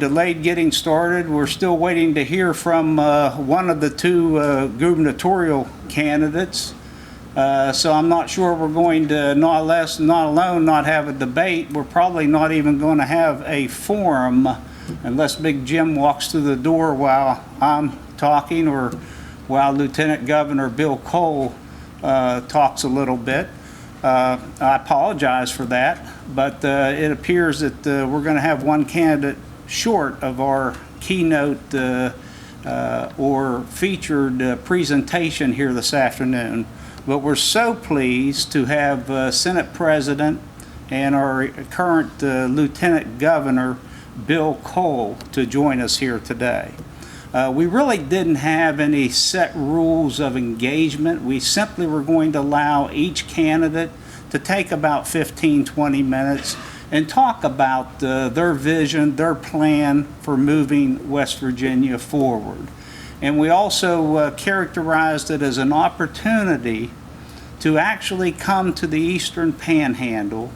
Delayed getting started. We're still waiting to hear from one of the two gubernatorial candidates. So I'm not sure we're going to, not alone not have a debate. We're probably not even going to have a forum unless Big Jim walks through the door while I'm talking or while Lieutenant Governor Bill Cole talks a little bit. I apologize for that, but it appears that we're going to have one candidate short of our keynote or featured presentation here this afternoon. But we're so pleased to have Senate President and our current Lieutenant Governor Bill Cole to join us here today. We really didn't have any set rules of engagement. We simply were going to allow each candidate to take about 15-20 minutes and talk about their vision, their plan for moving West Virginia forward. And we also characterized it as an opportunity to actually come to the Eastern Panhandle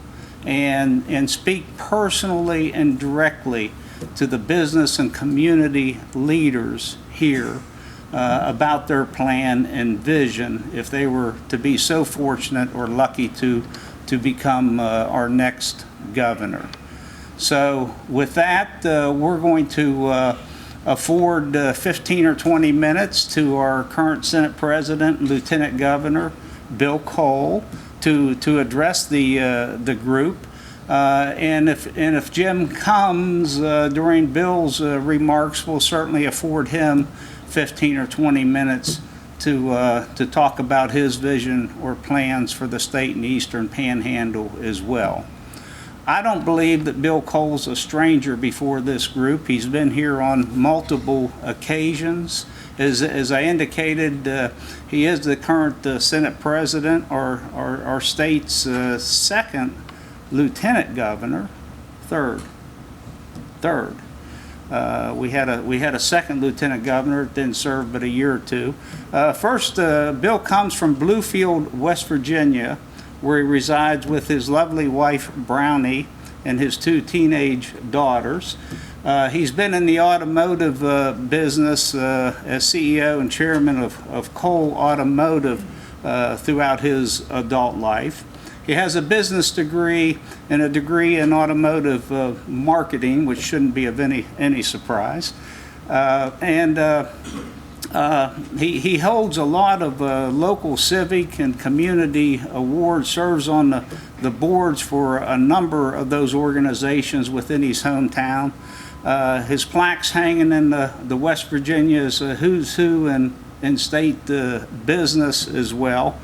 and speak personally and directly to the business and community leaders here about their plan and vision if they were to be so fortunate or lucky to become our next governor. So with that, we're going to afford 15 or 20 minutes to our current Senate President and Lieutenant Governor Bill Cole to address the group. And if Jim comes during Bill's remarks, we'll certainly afford him 15 or 20 minutes to talk about his vision or plans for the state and the Eastern Panhandle as well. I don't believe that Bill Cole's a stranger before this group. He's been here on multiple occasions. As I indicated, he is the current Senate President, our state's second Lieutenant Governor, third. We had a second Lieutenant Governor that didn't serve but a year or two. First, Bill comes from Bluefield, West Virginia, where he resides with his lovely wife Brownie and his two teenage daughters. He's been in the automotive business as CEO and chairman of Cole Automotive throughout his adult life. He has a business degree and a degree in automotive marketing, which shouldn't be of any surprise. He holds a lot of local civic and community awards, serves on the boards for a number of those organizations within his hometown. His plaques hanging in the West Virginia's who's who in state business as well.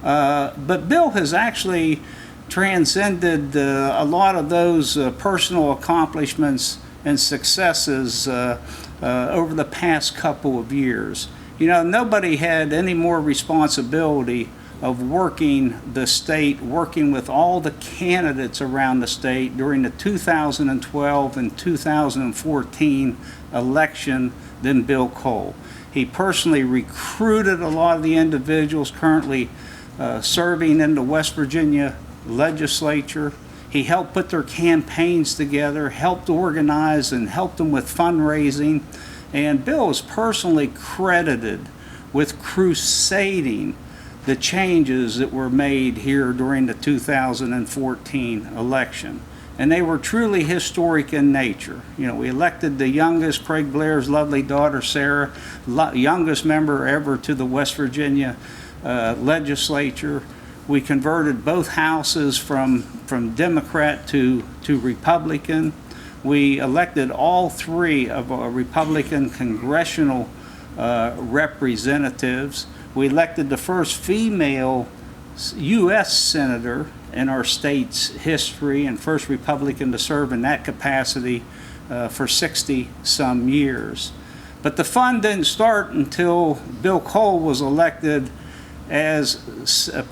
But Bill has actually transcended a lot of those personal accomplishments and successes over the past couple of years. You know, nobody had any more responsibility of working the state, working with all the candidates around the state during the 2012 and 2014 election than Bill Cole. He personally recruited a lot of the individuals currently serving in the West Virginia legislature. He helped put their campaigns together, helped organize, and helped them with fundraising. And Bill is personally credited with crusading the changes that were made here during the 2014 election. And they were truly historic in nature. You know, we elected the youngest, Craig Blair's lovely daughter, Sarah, youngest member ever to the West Virginia legislature. We converted both houses from Democrat to Republican. We elected all three of our Republican congressional representatives. We elected the first female U.S. senator in our state's history and first Republican to serve in that capacity for 60-some years. But the fun didn't start until Bill Cole was elected as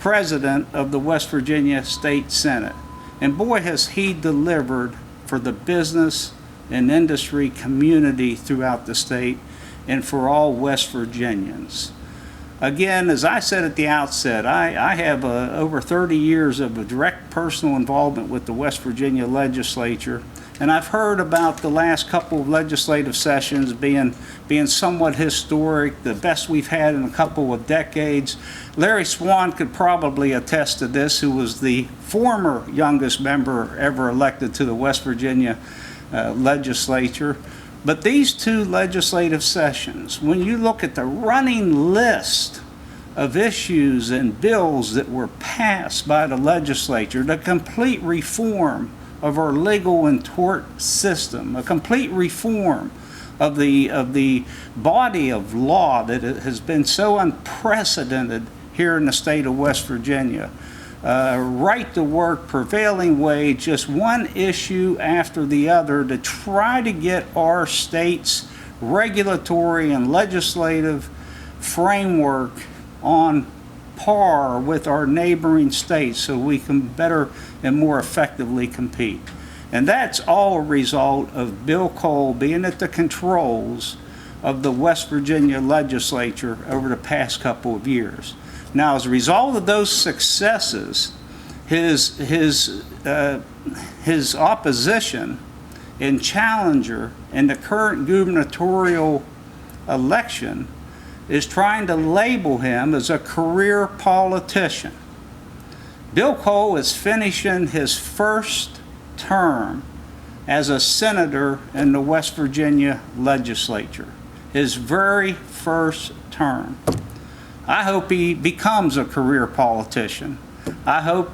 president of the West Virginia State Senate. And boy, has he delivered for the business and industry community throughout the state and for all West Virginians. Again, as I said at the outset, I have over 30 years of a direct personal involvement with the West Virginia legislature, And I've heard about the last couple of legislative sessions being somewhat historic, the best we've had in a couple of decades. Larry Swan could probably attest to this, who was the former youngest member ever elected to the West Virginia legislature. But these two legislative sessions, when you look at the running list of issues and bills that were passed by the legislature, the complete reform of our legal and tort system, a complete reform of the body of law that has been so unprecedented here in the state of West Virginia. Right to work, prevailing wage, just one issue after the other to try to get our state's regulatory and legislative framework on par with our neighboring states so we can better and more effectively compete. And that's all a result of Bill Cole being at the controls of the West Virginia legislature over the past couple of years. Now, as a result of those successes, his opposition and challenger in the current gubernatorial election is trying to label him as a career politician. Bill Cole is finishing his first term as a senator in the West Virginia legislature, his very first term. I hope he becomes a career politician. I hope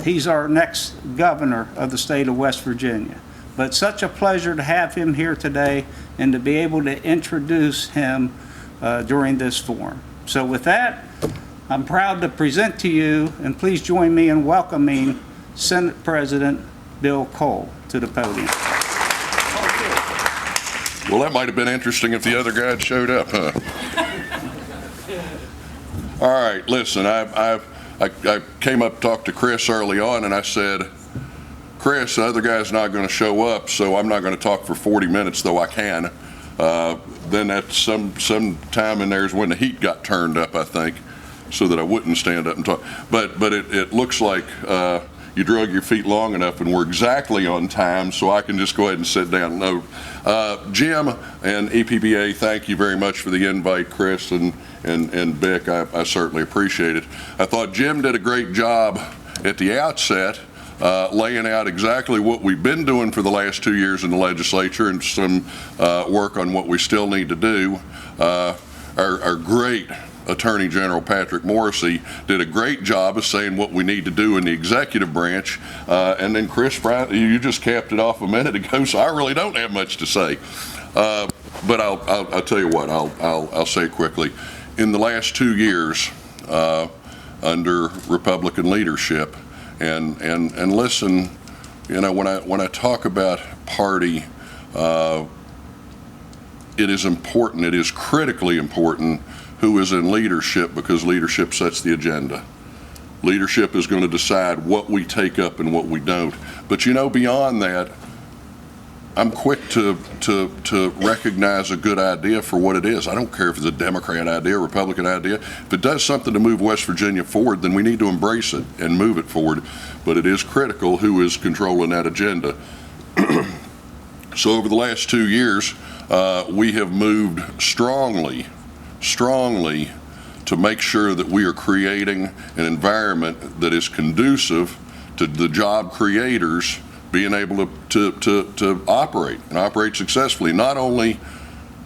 he's our next governor of the state of West Virginia. But such a pleasure to have him here today and to be able to introduce him during this forum. So with that, I'm proud to present to you, and please join me in welcoming Senate President Bill Cole to the podium. Well, that might have been interesting if the other guy had showed up, huh? All right, listen, I came up to talk to Chris early on, and I said, Chris, the other guy's not going to show up, so I'm not going to talk for 40 minutes, though I can. Then at some time in there is when the heat got turned up, I think, so that I wouldn't stand up and talk. But it looks like you drug your feet long enough, and we're exactly on time, so I can just go ahead and sit down. No, Jim and EPBA, thank you very much for the invite, Chris and Bic. I certainly appreciate it. I thought Jim did a great job at the outset, laying out exactly what we've been doing for the last 2 years in the legislature and some work on what we still need to do. Our great Attorney General Patrick Morrissey did a great job of saying what we need to do in the executive branch, and then Chris, you just capped it off a minute ago, so I really don't have much to say. But I'll tell you what, I'll say it quickly. In the last 2 years, under Republican leadership, and listen, you know, when I talk about party, it is important, it is critically important who is in leadership, because leadership sets the agenda. Leadership is going to decide what we take up and what we don't. But you know, beyond that, I'm quick to recognize a good idea for what it is. I don't care if it's a Democrat idea, a Republican idea. If it does something to move West Virginia forward, then we need to embrace it and move it forward. But it is critical who is controlling that agenda. So over the last 2 years, we have moved strongly to make sure that we are creating an environment that is conducive to the job creators being able to operate and operate successfully. Not only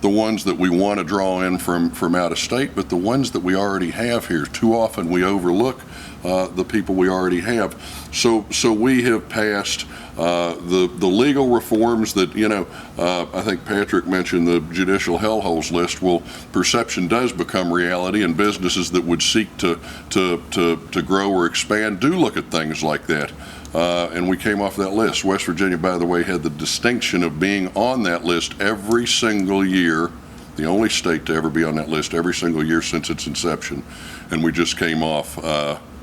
the ones that we want to draw in from out of state, but the ones that we already have here. Too often we overlook the people we already have. So we have passed the legal reforms that, you know, I think Patrick mentioned the judicial hellholes list. Well, perception does become reality, and businesses that would seek to grow or expand do look at things like that. And we came off that list. West Virginia, by the way, had the distinction of being on that list every single year, the only state to ever be on that list every single year since its inception. And we just came off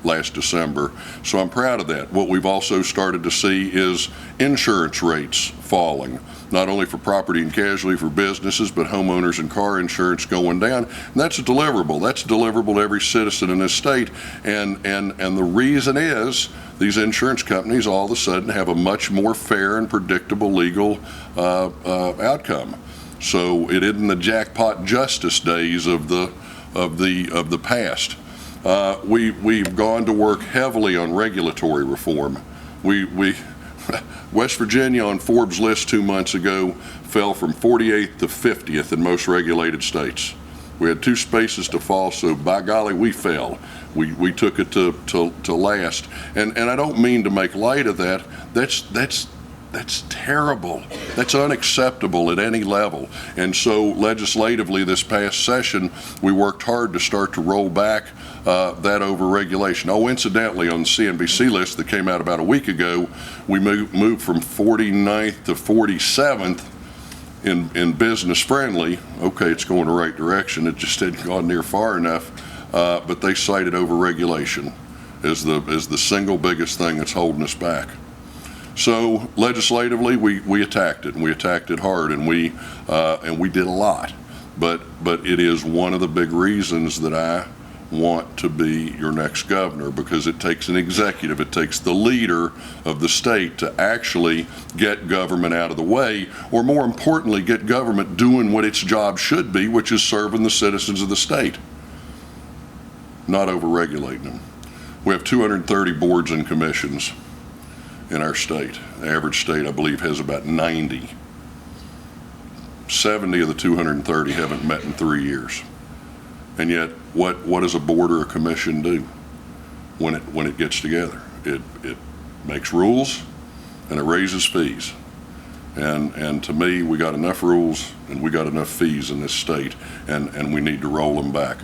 last December. So I'm proud of that. What we've also started to see is insurance rates falling, not only for property and casualty for businesses, but homeowners and car insurance going down. And that's a deliverable. That's deliverable to every citizen in this state. And the reason is these insurance companies all of a sudden have a much more fair and predictable legal outcome. So it isn't the jackpot justice days of the past. We've gone to work heavily on regulatory reform. West Virginia on Forbes' list 2 months ago fell from 48th to 50th in most regulated states. We had 2 spaces to fall, so by golly, we fell. We took it to last, and I don't mean to make light of that. That's terrible. That's unacceptable at any level. And so legislatively this past session, we worked hard to start to roll back that overregulation. Oh, incidentally, on the CNBC list that came out about a week ago, we moved from 49th to 47th in business friendly. Okay, it's going the right direction. It just hadn't gone near far enough. But they cited overregulation as the single biggest thing that's holding us back. So legislatively, we attacked it, and we attacked it hard, and we did a lot. But it is one of the big reasons that I want to be your next governor, because it takes an executive, it takes the leader of the state to actually get government out of the way, or more importantly, get government doing what its job should be, which is serving the citizens of the state, not overregulating them. We have 230 boards and commissions in our state. The average state, I believe, has about 90. 70 of the 230 haven't met in 3 years. And yet, what does a board or a commission do when it gets together? It makes rules and it raises fees. And to me, we got enough rules and we got enough fees in this state, and we need to roll them back.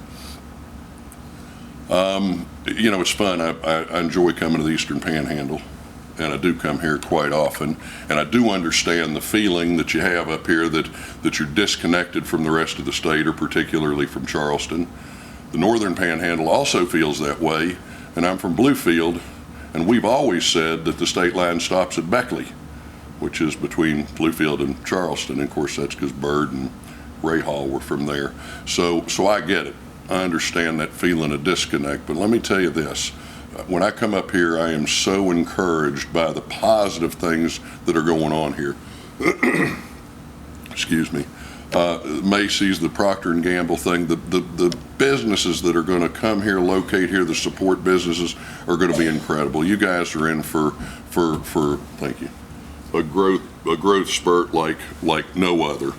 It's fun. I enjoy coming to the Eastern Panhandle, and I do come here quite often, and I do understand the feeling that you have up here that you're disconnected from the rest of the state, or particularly from Charleston. The Northern Panhandle also feels that way, and I'm from Bluefield, and we've always said that the state line stops at Beckley, which is between Bluefield and Charleston. And of course, that's because Byrd and Ray Hall were from there. So I get it. I understand that feeling of disconnect, but let me tell you this. When I come up here, I am so encouraged by the positive things that are going on here. Excuse me. Macy's, the Procter & Gamble thing, the businesses that are going to come here, locate here, the support businesses are going to be incredible. You guys are in for thank you, a growth spurt like no other.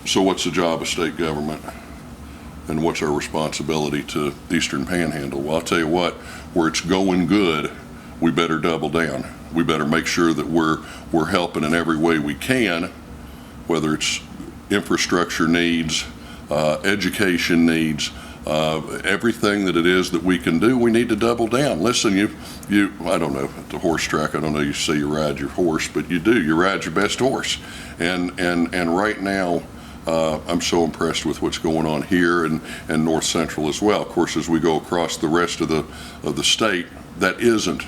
So what's the job of state government? And what's our responsibility to the Eastern Panhandle? Well, I'll tell you what, where it's going good, we better double down. We better make sure that we're helping in every way we can, whether it's infrastructure needs, education needs, everything that it is that we can do, we need to double down. Listen, you I don't know, at the horse track, I don't know, you say you ride your horse, but you ride your best horse. And right now, I'm so impressed with what's going on here and North Central as well. Of course, as we go across the rest of the state, that isn't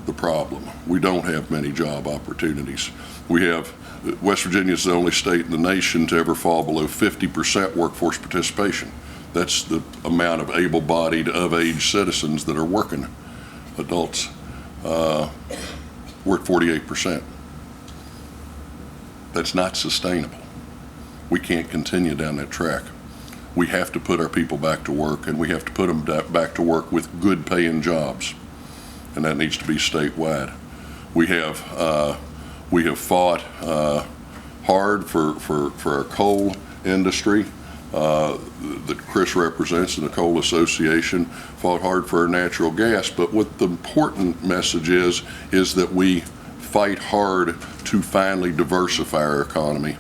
the problem. We don't have many job opportunities. West Virginia is the only state in the nation to ever fall below 50% workforce participation. That's the amount of able-bodied, of-age citizens that are working. Adults work 48%. That's not sustainable. We can't continue down that track. We have to put our people back to work, and we have to put them back to work with good paying jobs, and that needs to be statewide. We have fought hard for our coal industry that Chris represents, and the Coal Association fought hard for our natural gas. But what the important message is that we fight hard to finally diversify our economy.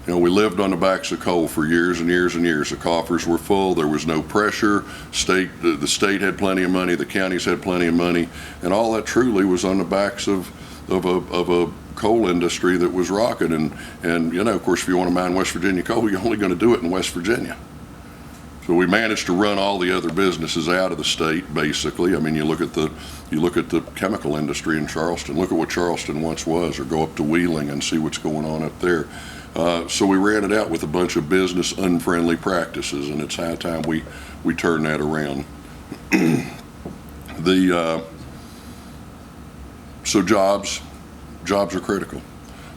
We lived on the backs of coal for years and years and years. The coffers were full. There was no pressure. The state had plenty of money. The counties had plenty of money, and all that truly was on the backs of a coal industry that was rocking. And of course, if you want to mine West Virginia coal, you're only going to do it in West Virginia. So we managed to run all the other businesses out of the state, basically. I mean, you look at the chemical industry in Charleston. Look at what Charleston once was, or go up to Wheeling and see what's going on up there. So we ran it out with a bunch of business unfriendly practices, and it's high time we turn that around. So jobs are critical.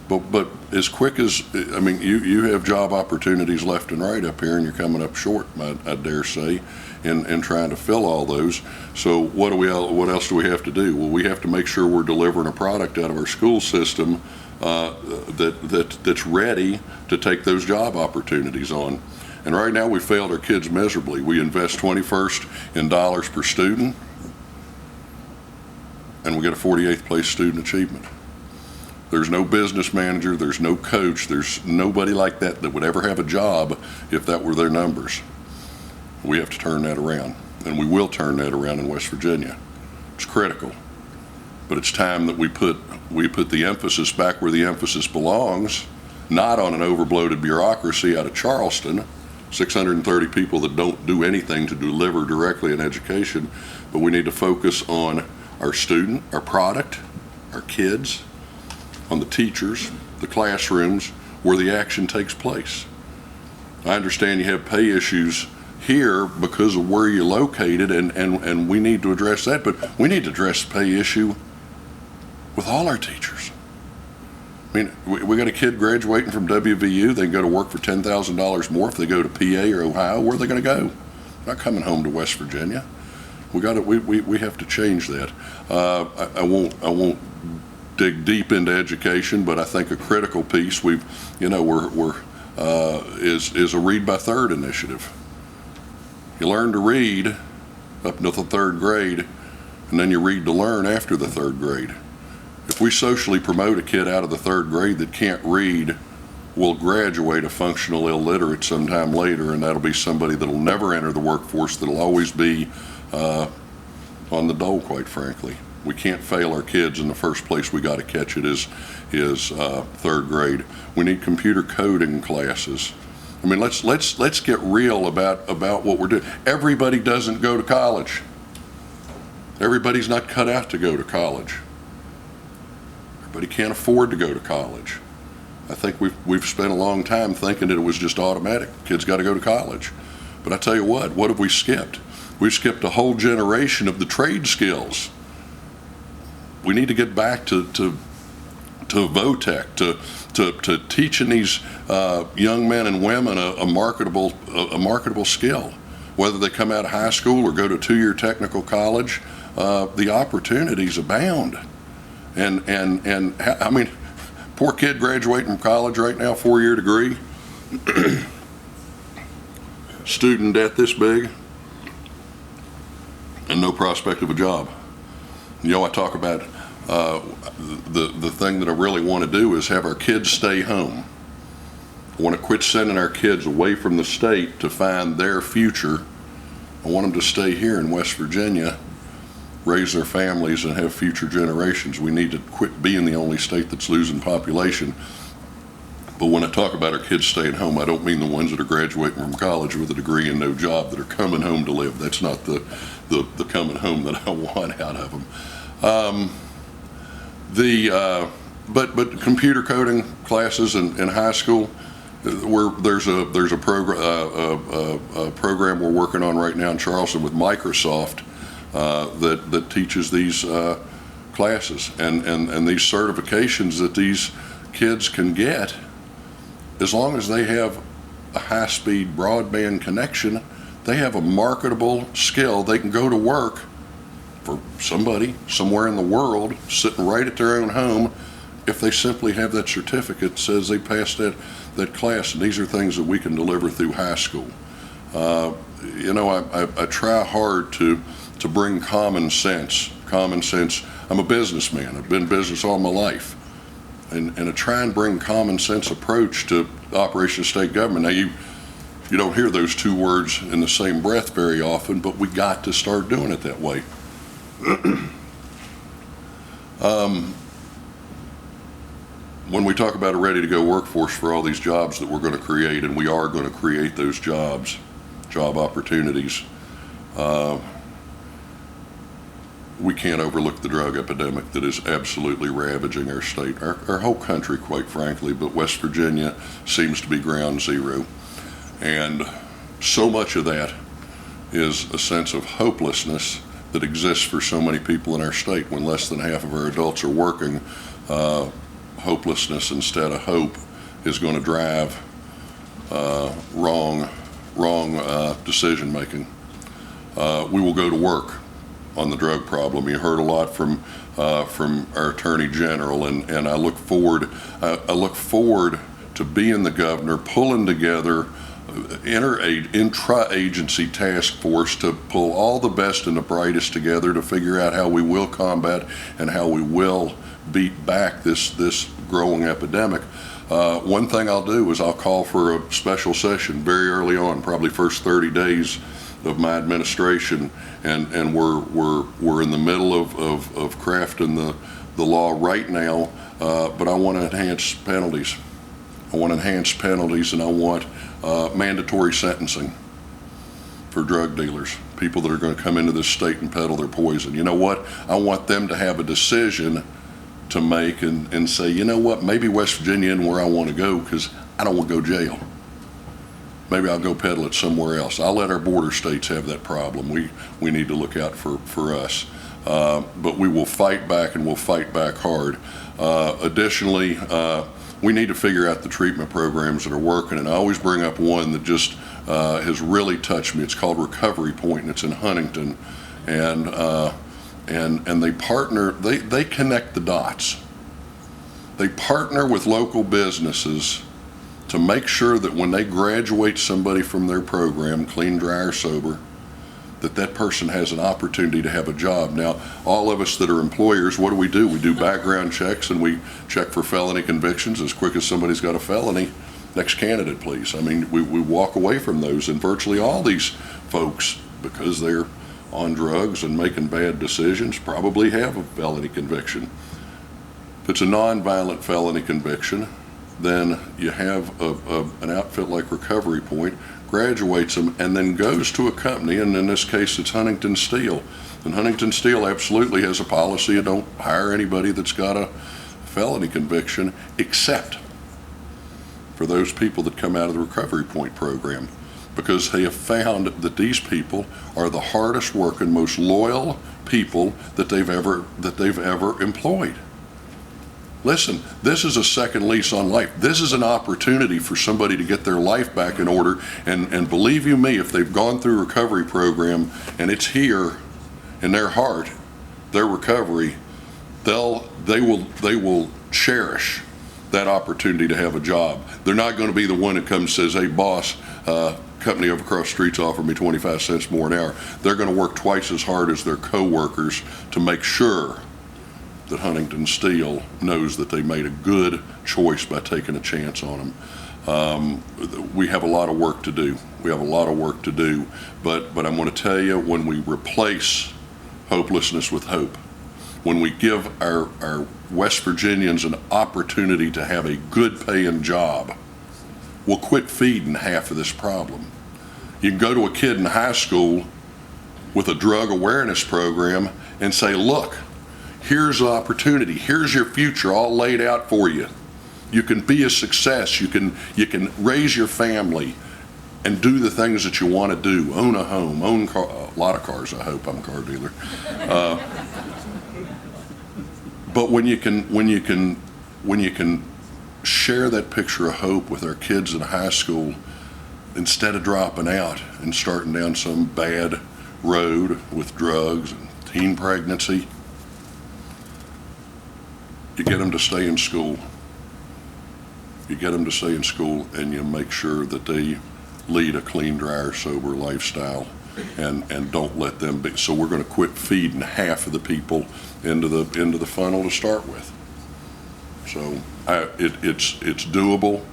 But as quick as, I mean, you have job opportunities left and right up here, and you're coming up short, I dare say, in trying to fill all those. So what else do we have to do? Well, we have to make sure we're delivering a product out of our school system that's ready to take those job opportunities on. And right now we failed our kids miserably. We invest 21st in dollars per student, and we get a 48th place student achievement. There's no business manager, there's no coach, there's nobody like that would ever have a job if that were their numbers. We have to turn that around, and we will turn that around in West Virginia. It's critical, but it's time that we put the emphasis back where the emphasis belongs, not on an overbloated bureaucracy out of Charleston, 630 people that don't do anything to deliver directly in education, but we need to focus on our student, our product, our kids, on the teachers, the classrooms, where the action takes place. I understand you have pay issues here because of where you're located, and we need to address that, but we need to address the pay issue with all our teachers. I mean, we got a kid graduating from WVU, they can go to work for $10,000 more. If they go to PA or Ohio, where are they going to go? They're not coming home to West Virginia. We have to change that. I won't dig deep into education, but I think a critical piece is a Read by Third initiative. You learn to read up until the third grade, and then you read to learn after the third grade. If we socially promote a kid out of the third grade that can't read, we'll graduate a functional illiterate sometime later, and that'll be somebody that'll never enter the workforce, that'll always be on the dole, quite frankly. We can't fail our kids. In the first place, we got to catch it is third grade. We need computer coding classes. I mean, let's get real about what we're doing. Everybody doesn't go to college. Everybody's not cut out to go to college. Everybody can't afford to go to college. I think we've spent a long time thinking that it was just automatic. Kids got to go to college. But I tell you what have we skipped? We've skipped a whole generation of the trade skills. We need to get back to VOTEC, to teaching these young men and women a marketable skill. Whether they come out of high school or go to a 2-year technical college, the opportunities abound. And I mean, poor kid graduating from college right now, 4-year degree, student debt this big, and no prospect of a job. You know, I talk about the thing that I really want to do is have our kids stay home. I want to quit sending our kids away from the state to find their future. I want them to stay here in West Virginia, raise their families, and have future generations. We need to quit being the only state that's losing population. But when I talk about our kids staying home, I don't mean the ones that are graduating from college with a degree and no job that are coming home to live. That's not the coming home that I want out of them. But computer coding classes in high school, there's a program we're working on right now in Charleston with Microsoft that teaches these classes and these certifications that these kids can get as long as they have a high-speed broadband connection. They have a marketable skill. They can go to work for somebody somewhere in the world sitting right at their own home if they simply have that certificate that says they passed that class. And these are things that we can deliver through high school. I try hard to bring common sense. I'm a businessman. I've been in business all my life. And I try and bring common sense approach to operation of state government. Now, you don't hear those two words in the same breath very often, but we got to start doing it that way. When we talk about a ready-to-go workforce for all these jobs that we're going to create, and we are going to create those jobs, job opportunities. We can't overlook the drug epidemic that is absolutely ravaging our state, our whole country, quite frankly, but West Virginia seems to be ground zero. And so much of that is a sense of hopelessness that exists for so many people in our state. When less than half of our adults are working, hopelessness instead of hope is going to drive wrong decision making. We will go to work on the drug problem. You heard a lot from our Attorney General, and I look forward to being the governor, pulling together intra-agency task force to pull all the best and the brightest together to figure out how we will combat and how we will beat back this growing epidemic. One thing I'll do is I'll call for a special session very early on, probably first 30 days of my administration, and we're in the middle of crafting the law right now, but I want to enhance penalties. I want enhanced penalties, and I want mandatory sentencing for drug dealers, people that are going to come into this state and peddle their poison. You know what? I want them to have a decision to make and say, you know what, maybe West Virginia isn't where I want to go because I don't want to go jail. Maybe I'll go peddle it somewhere else. I'll let our border states have that problem. We need to look out for us. But we will fight back, and we'll fight back hard. Additionally, we need to figure out the treatment programs that are working, and I always bring up one that just has really touched me. It's called Recovery Point, and it's in Huntington, and they partner. They connect the dots. They partner with local businesses to make sure that when they graduate somebody from their program, clean, dry, or sober, that person has an opportunity to have a job. Now, all of us that are employers, what do? We do background checks, and we check for felony convictions. As quick as somebody's got a felony, next candidate, please. I mean, we walk away from those, and virtually all these folks, because they're on drugs and making bad decisions, probably have a felony conviction. If it's a nonviolent felony conviction, then you have an outfit like Recovery Point, graduates them, and then goes to a company, and in this case it's Huntington Steel. And Huntington Steel absolutely has a policy of don't hire anybody that's got a felony conviction except for those people that come out of the Recovery Point program, because they have found that these people are the hardest working, most loyal people that they've ever employed. Listen, this is a second lease on life. This is an opportunity for somebody to get their life back in order. And believe you me, if they've gone through a recovery program and it's here in their heart, their recovery, they will cherish that opportunity to have a job. They're not going to be the one that comes and says, hey boss, company over across the street's offered me 25 cents more an hour. They're going to work twice as hard as their co-workers to make sure that Huntington Steel knows that they made a good choice by taking a chance on them. We have a lot of work to do. But I'm going to tell you, when we replace hopelessness with hope, when we give our West Virginians an opportunity to have a good paying job, we'll quit feeding half of this problem. You can go to a kid in high school with a drug awareness program and say, look, here's an opportunity. Here's your future all laid out for you. You can be a success. You can raise your family and do the things that you want to do. Own a home, own a lot of cars. I hope. I'm a car dealer. But when you can share that picture of hope with our kids in high school, instead of dropping out and starting down some bad road with drugs and teen pregnancy, you get them to stay in school. You get them to stay in school, and you make sure that they lead a clean, dry, sober lifestyle, and don't let them be. So we're going to quit feeding half of the people into the funnel to start with. So it's doable.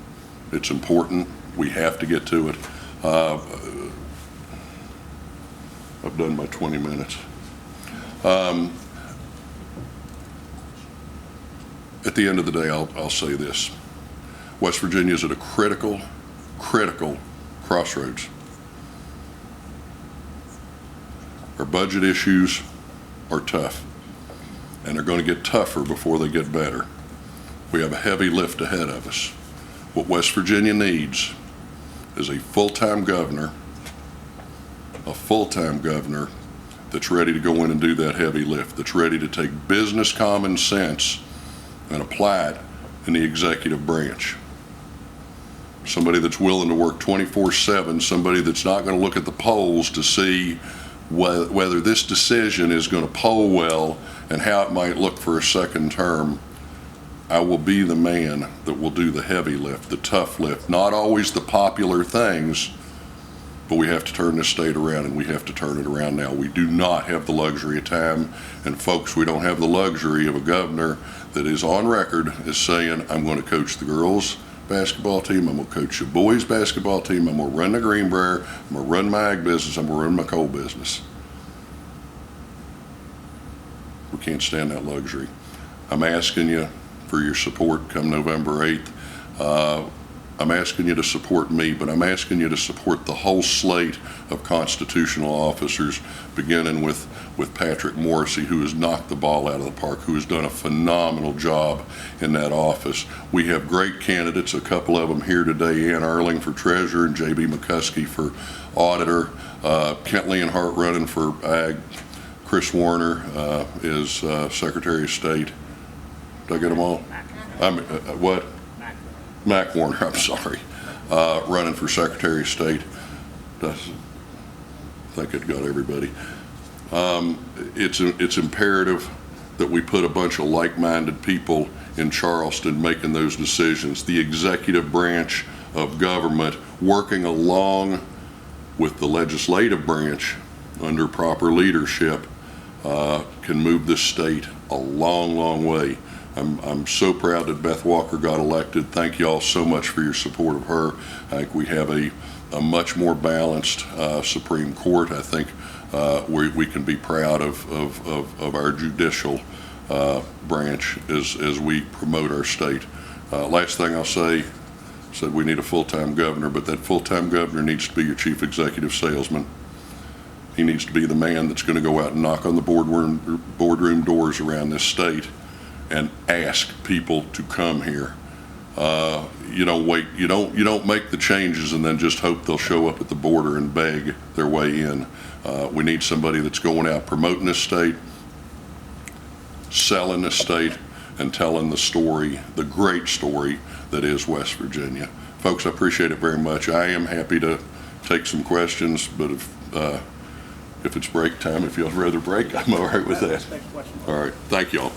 It's important. We have to get to it. I've done my 20 minutes. At the end of the day, I'll say this. West Virginia is at a critical crossroads. Our budget issues are tough, and they're going to get tougher before they get better. We have a heavy lift ahead of us. What West Virginia needs is a full-time governor that's ready to go in and do that heavy lift, that's ready to take business common sense and apply it in the executive branch. Somebody that's willing to work 24/7, somebody that's not going to look at the polls to see whether this decision is going to poll well and how it might look for a second term. I will be the man that will do the heavy lift, the tough lift, not always the popular things, but we have to turn this state around, and we have to turn it around now. We do not have the luxury of time, and folks, we don't have the luxury of a governor that is on record as saying, I'm going to coach the girls basketball team, I'm going to coach the boys basketball team, I'm going to run the Greenbrier, I'm going to run my ag business, I'm going to run my coal business. We can't stand that luxury. I'm asking you for your support come November 8th. I'm asking you to support me, but I'm asking you to support the whole slate of constitutional officers, beginning with Patrick Morrissey, who has knocked the ball out of the park, who has done a phenomenal job in that office. We have great candidates, a couple of them here today, Ann Erling for treasurer and J.B. McCuskey for auditor, Kent Leonhardt running for ag, Chris Warner is Secretary of State. Did I get them all? What? Mac Warner, I'm sorry, running for Secretary of State. I think it got everybody. It's imperative that we put a bunch of like-minded people in Charleston making those decisions. The executive branch of government working along with the legislative branch under proper leadership can move this state a long, long way. I'm so proud that Beth Walker got elected. Thank you all so much for your support of her. I think we have a much more balanced Supreme Court. I think we can be proud of our judicial branch as we promote our state. Last thing I'll say, said we need a full-time governor, but that full-time governor needs to be your chief executive salesman. He needs to be the man that's going to go out and knock on the boardroom doors around this state and ask people to come here. You don't make the changes and then just hope they'll show up at the border and beg their way in. We need somebody that's going out promoting this state, selling this state, and telling the story, the great story that is West Virginia. Folks, I appreciate it very much. I am happy to take some questions, but if it's break time, if y'all rather break, I'm all right with that. All right, thank y'all.